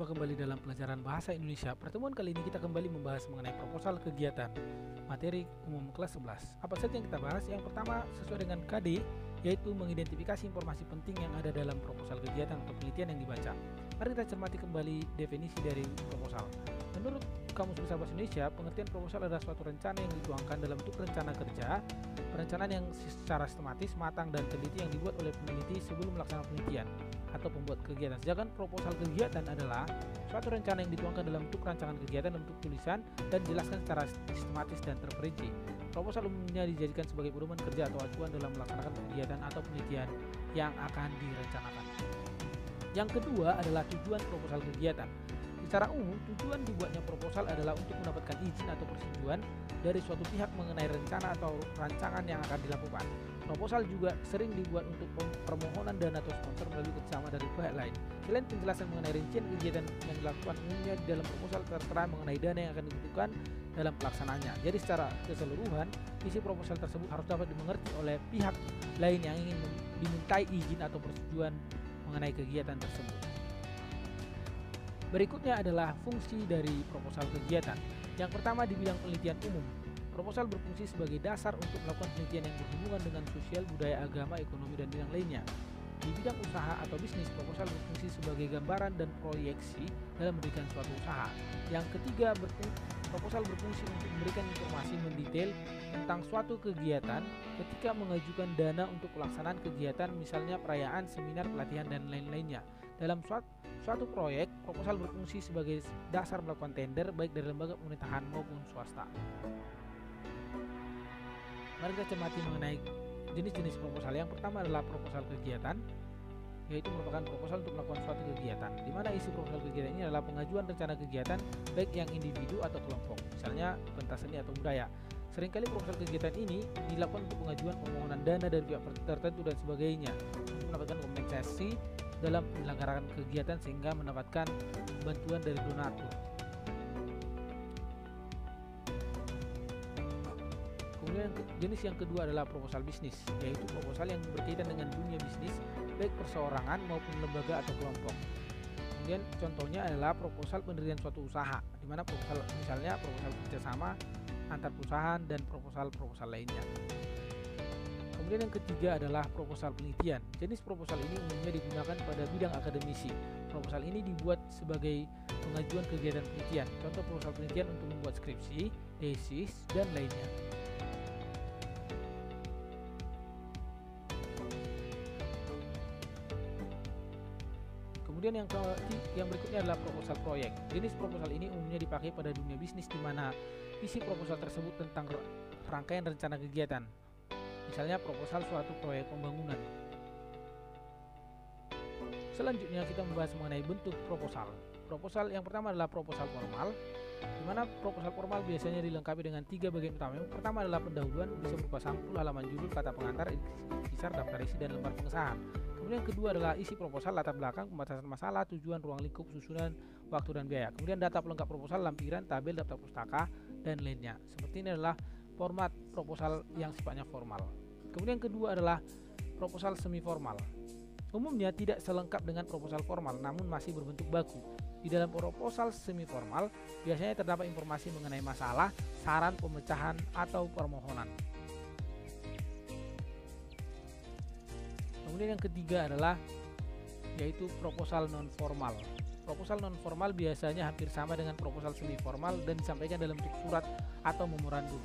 berjumpa kembali dalam pelajaran Bahasa Indonesia. Pertemuan kali ini kita kembali membahas mengenai proposal kegiatan materi umum kelas 11. Apa saja yang kita bahas? Yang pertama, sesuai dengan KD, yaitu mengidentifikasi informasi penting yang ada dalam proposal kegiatan atau penelitian yang dibaca. Mari kita cermati kembali definisi dari proposal. Menurut Kamus Besar Bahasa Indonesia, pengertian proposal adalah suatu rencana yang dituangkan dalam bentuk rencana kerja, perencanaan yang secara sistematis, matang, dan teliti yang dibuat oleh peneliti sebelum melaksanakan penelitian atau pembuat kegiatan. Sedangkan proposal kegiatan adalah suatu rencana yang dituangkan dalam bentuk rancangan kegiatan dalam bentuk tulisan dan dijelaskan secara sistematis dan terperinci. Proposal umumnya dijadikan sebagai pedoman kerja atau acuan dalam melaksanakan kegiatan atau penelitian yang akan direncanakan. Yang kedua adalah tujuan proposal kegiatan. Secara umum, tujuan dibuatnya proposal adalah untuk mendapatkan izin atau persetujuan dari suatu pihak mengenai rencana atau rancangan yang akan dilakukan. Proposal juga sering dibuat untuk permohonan dana atau sponsor melalui kerjasama dari pihak lain. Selain penjelasan mengenai rincian kegiatan yang dilakukan, umumnya di dalam proposal tertera mengenai dana yang akan dibutuhkan dalam pelaksanaannya. Jadi secara keseluruhan, isi proposal tersebut harus dapat dimengerti oleh pihak lain yang ingin dimintai izin atau persetujuan mengenai kegiatan tersebut. Berikutnya adalah fungsi dari proposal kegiatan. Yang pertama, di bidang penelitian umum. Proposal berfungsi sebagai dasar untuk melakukan penelitian yang berhubungan dengan sosial, budaya, agama, ekonomi, dan bidang lainnya. Di bidang usaha atau bisnis, proposal berfungsi sebagai gambaran dan proyeksi dalam mendirikan suatu usaha. Yang ketiga, proposal berfungsi untuk memberikan informasi mendetail tentang suatu kegiatan ketika mengajukan dana untuk pelaksanaan kegiatan, misalnya perayaan, seminar, pelatihan, dan lain-lainnya. Dalam suatu proyek, proposal berfungsi sebagai dasar melakukan tender baik dari lembaga pemerintahan maupun swasta. Mari kita cermati mengenai jenis-jenis proposal. Yang pertama adalah proposal kegiatan, yaitu merupakan proposal untuk melakukan suatu kegiatan, di mana isi proposal kegiatan ini adalah pengajuan rencana kegiatan baik yang individu atau kelompok, misalnya pentas seni atau budaya. Seringkali proposal kegiatan ini dilakukan untuk pengajuan permohonan dana dari pihak tertentu dan sebagainya untuk mendapatkan kompensasi dalam penyelenggaraan kegiatan sehingga mendapatkan bantuan dari donatur. Kemudian jenis yang kedua adalah proposal bisnis, yaitu proposal yang berkaitan dengan dunia bisnis baik perseorangan maupun lembaga atau kelompok. Kemudian contohnya adalah proposal pendirian suatu usaha, di mana proposal misalnya proposal kerjasama antar perusahaan dan proposal lainnya. Kemudian yang ketiga adalah proposal penelitian. Jenis proposal ini umumnya digunakan pada bidang akademisi. Proposal ini dibuat sebagai pengajuan kegiatan penelitian. Contoh proposal penelitian untuk membuat skripsi, tesis, dan lainnya. Kemudian yang berikutnya adalah proposal proyek. Jenis proposal ini umumnya dipakai pada dunia bisnis, di mana isi proposal tersebut tentang rangkaian rencana kegiatan. Misalnya proposal suatu proyek pembangunan. Selanjutnya kita membahas mengenai bentuk proposal. Proposal yang pertama adalah proposal formal, di mana proposal formal biasanya dilengkapi dengan 3 bagian utama. Yang pertama adalah pendahuluan, bisa berupa sampul, halaman judul, kata pengantar, intisar, daftar isi, dan lembar pengesahan. Kemudian yang kedua adalah isi proposal, latar belakang, pembatasan masalah, tujuan, ruang lingkup, susunan, waktu, dan biaya. Kemudian data pelengkap proposal, lampiran, tabel, daftar pustaka, dan lainnya. Seperti ini adalah format proposal yang sifatnya formal. Kemudian yang kedua adalah proposal semi formal. Umumnya tidak selengkap dengan proposal formal, namun masih berbentuk baku. Di dalam proposal semi formal biasanya terdapat informasi mengenai masalah, saran, pemecahan, atau permohonan. Kemudian yang ketiga adalah yaitu proposal non formal. Proposal non formal biasanya hampir sama dengan proposal semi formal dan disampaikan dalam bentuk surat atau memorandum.